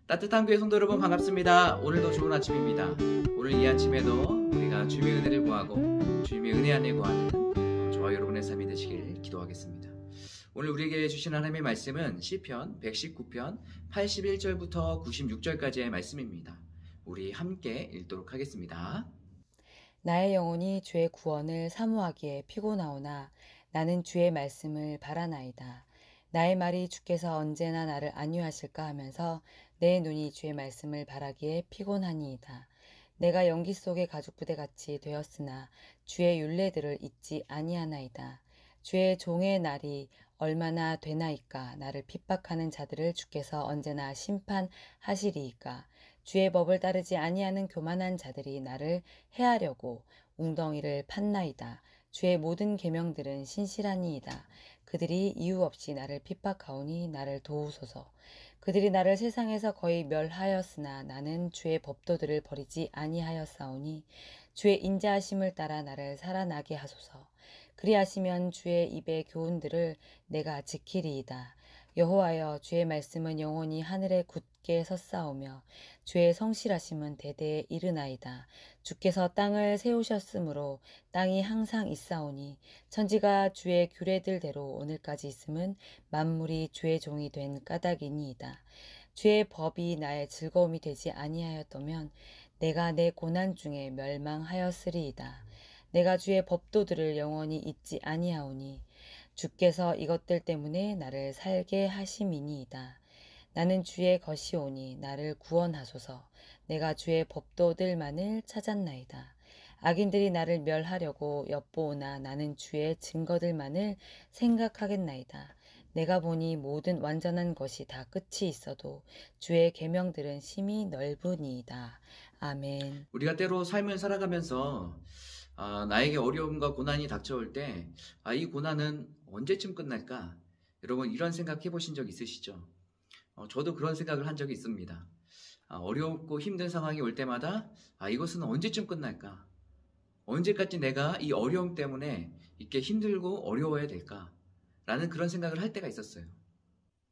따뜻한 교회 성도 여러분 반갑습니다. 오늘도 좋은 아침입니다. 오늘 이 아침에도 우리가 주님의 은혜를 구하고 주님의 은혜 안에 구하는 저와 여러분의 삶이 되시길 기도하겠습니다. 오늘 우리에게 주신 하나님의 말씀은 시편 119편 81절부터 96절까지의 말씀입니다. 우리 함께 읽도록 하겠습니다. 나의 영혼이 주의 구원을 사모하기에 피곤하오나 나는 주의 말씀을 바라나이다. 나의 말이 주께서 언제나 나를 안위하실까 하면서 내 눈이 주의 말씀을 바라기에 피곤하니이다. 내가 연기 속의 가죽부대같이 되었으나 주의 율례들을 잊지 아니하나이다. 주의 종의 날이 얼마나 되나이까. 나를 핍박하는 자들을 주께서 언제나 심판하시리이까. 주의 법을 따르지 아니하는 교만한 자들이 나를 해하려고 웅덩이를 팠나이다. 주의 모든 계명들은 신실하니이다. 그들이 이유 없이 나를 핍박하오니 나를 도우소서. 그들이 나를 세상에서 거의 멸하였으나 나는 주의 법도들을 버리지 아니하였사오니 주의 인자하심을 따라 나를 살아나게 하소서. 그리하시면 주의 입의 교훈들을 내가 지키리이다. 여호와여, 주의 말씀은 영원히 하늘에 굳게 섰사오며 주의 성실하심은 대대에 이르나이다. 주께서 땅을 세우셨으므로 땅이 항상 있사오니 천지가 주의 규례들대로 오늘까지 있음은 만물이 주의 종이 된 까닭이니이다. 주의 법이 나의 즐거움이 되지 아니하였다면 내가 내 고난 중에 멸망하였으리이다. 내가 주의 법도들을 영원히 잊지 아니하오니 주께서 이것들 때문에 나를 살게 하심이니이다. 나는 주의 것이오니 나를 구원하소서. 내가 주의 법도들만을 찾았나이다. 악인들이 나를 멸하려고 엿보오나 나는 주의 증거들만을 생각하겠나이다. 내가 보니 모든 완전한 것이 다 끝이 있어도 주의 계명들은 심히 넓으니이다. 아멘. 우리가 때로 삶을 살아가면서 나에게 어려움과 고난이 닥쳐올 때 이 고난은 언제쯤 끝날까? 여러분 이런 생각 해보신 적 있으시죠? 저도 그런 생각을 한 적이 있습니다. 어렵고 힘든 상황이 올 때마다 이것은 언제쯤 끝날까? 언제까지 내가 이 어려움 때문에 이렇게 힘들고 어려워야 될까? 라는 그런 생각을 할 때가 있었어요.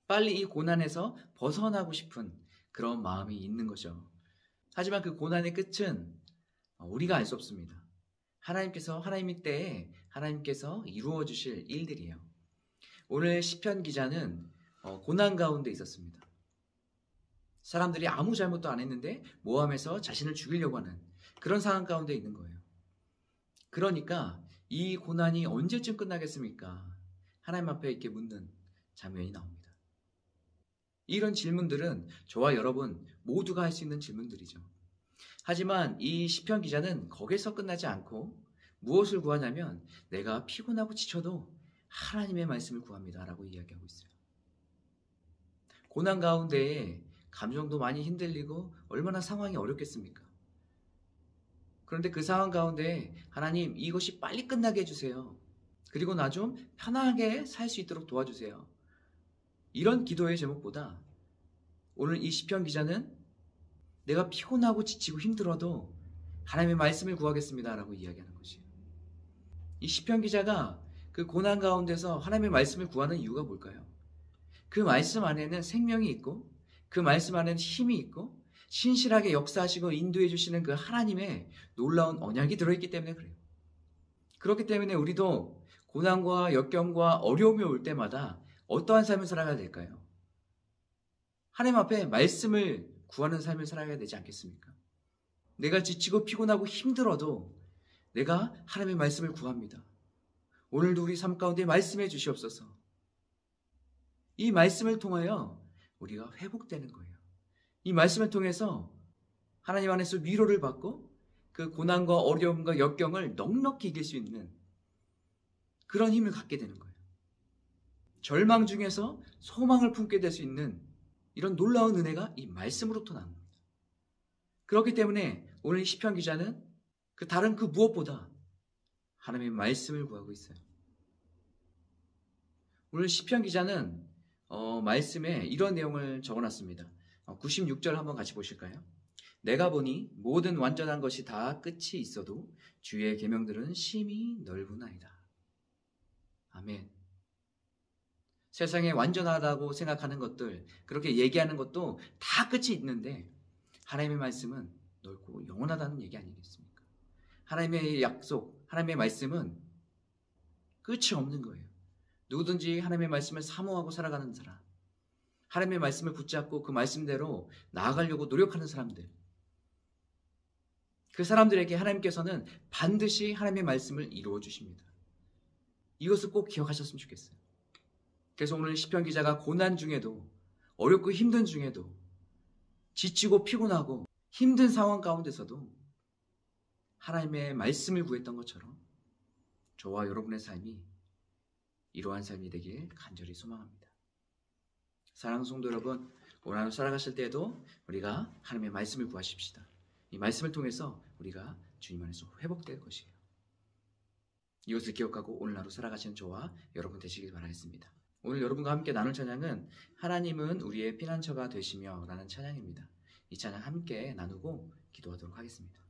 빨리 이 고난에서 벗어나고 싶은 그런 마음이 있는 거죠. 하지만 그 고난의 끝은 우리가 알 수 없습니다. 하나님의 때에 하나님께서 이루어 주실 일들이에요. 오늘 시편 기자는 고난 가운데 있었습니다. 사람들이 아무 잘못도 안 했는데 모함해서 자신을 죽이려고 하는 그런 상황 가운데 있는 거예요. 그러니까 이 고난이 언제쯤 끝나겠습니까? 하나님 앞에 이렇게 묻는 장면이 나옵니다. 이런 질문들은 저와 여러분 모두가 할 수 있는 질문들이죠. 하지만 이 시편 기자는 거기서 끝나지 않고 무엇을 구하냐면 내가 피곤하고 지쳐도 하나님의 말씀을 구합니다 라고 이야기하고 있어요. 고난 가운데에 감정도 많이 흔들리고 얼마나 상황이 어렵겠습니까? 그런데 그 상황 가운데 하나님 이것이 빨리 끝나게 해주세요. 그리고 나 좀 편하게 살 수 있도록 도와주세요. 이런 기도의 제목보다 오늘 이 시편 기자는 내가 피곤하고 지치고 힘들어도 하나님의 말씀을 구하겠습니다 라고 이야기하는 것이에요. 이 시편 기자가 그 고난 가운데서 하나님의 말씀을 구하는 이유가 뭘까요? 그 말씀 안에는 생명이 있고 그 말씀 안에는 힘이 있고 신실하게 역사하시고 인도해 주시는 그 하나님의 놀라운 언약이 들어있기 때문에 그래요. 그렇기 때문에 우리도 고난과 역경과 어려움이 올 때마다 어떠한 삶을 살아가야 될까요? 하나님 앞에 말씀을 구하는 삶을 살아가야 되지 않겠습니까? 내가 지치고 피곤하고 힘들어도 내가 하나님의 말씀을 구합니다. 오늘도 우리 삶 가운데 말씀해 주시옵소서. 이 말씀을 통하여 우리가 회복되는 거예요. 이 말씀을 통해서 하나님 안에서 위로를 받고 그 고난과 어려움과 역경을 넉넉히 이길 수 있는 그런 힘을 갖게 되는 거예요. 절망 중에서 소망을 품게 될 수 있는 이런 놀라운 은혜가 이 말씀으로부터 나는 겁니다. 그렇기 때문에 오늘 시편 기자는 다른 그 무엇보다 하나님의 말씀을 구하고 있어요. 오늘 시편 기자는 말씀에 이런 내용을 적어놨습니다. 96절 한번 같이 보실까요? 내가 보니 모든 완전한 것이 다 끝이 있어도 주의 계명들은 심히 넓으나이다. 아멘. 세상에 완전하다고 생각하는 것들, 그렇게 얘기하는 것도 다 끝이 있는데 하나님의 말씀은 넓고 영원하다는 얘기 아니겠습니까? 하나님의 약속, 하나님의 말씀은 끝이 없는 거예요. 누구든지 하나님의 말씀을 사모하고 살아가는 사람, 하나님의 말씀을 붙잡고 그 말씀대로 나아가려고 노력하는 사람들, 그 사람들에게 하나님께서는 반드시 하나님의 말씀을 이루어 주십니다. 이것을 꼭 기억하셨으면 좋겠어요. 그래서 오늘 시편 기자가 고난 중에도, 어렵고 힘든 중에도, 지치고 피곤하고 힘든 상황 가운데서도 하나님의 말씀을 구했던 것처럼 저와 여러분의 삶이 이러한 삶이 되길 간절히 소망합니다. 사랑하는 성도 여러분, 오늘 하루 살아가실 때에도 우리가 하나님의 말씀을 구하십시다. 이 말씀을 통해서 우리가 주님 안에서 회복될 것이에요. 이것을 기억하고 오늘 하루 살아가시는 저와 여러분 되시길 바라겠습니다. 오늘 여러분과 함께 나눌 찬양은 하나님은 우리의 피난처가 되시며 라는 찬양입니다. 이 찬양 함께 나누고 기도하도록 하겠습니다.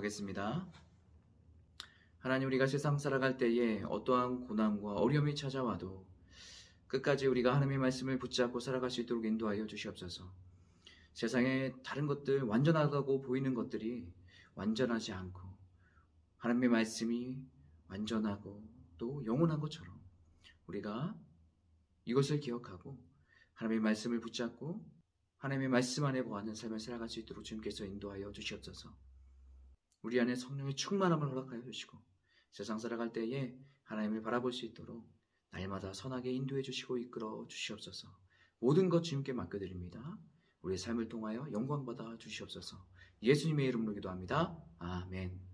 기도하겠습니다. 하나님, 우리가 세상 살아갈 때에 어떠한 고난과 어려움이 찾아와도 끝까지 우리가 하나님의 말씀을 붙잡고 살아갈 수 있도록 인도하여 주시옵소서. 세상에 다른 것들, 완전하다고 보이는 것들이 완전하지 않고 하나님의 말씀이 완전하고 또 영원한 것처럼 우리가 이것을 기억하고 하나님의 말씀을 붙잡고 하나님의 말씀 안에 거하는 삶을 살아갈 수 있도록 주님께서 인도하여 주시옵소서. 우리 안에 성령의 충만함을 허락하여 주시고 세상 살아갈 때에 하나님을 바라볼 수 있도록 날마다 선하게 인도해 주시고 이끌어 주시옵소서. 모든 것 주님께 맡겨드립니다. 우리의 삶을 통하여 영광 받아 주시옵소서. 예수님의 이름으로 기도합니다. 아멘.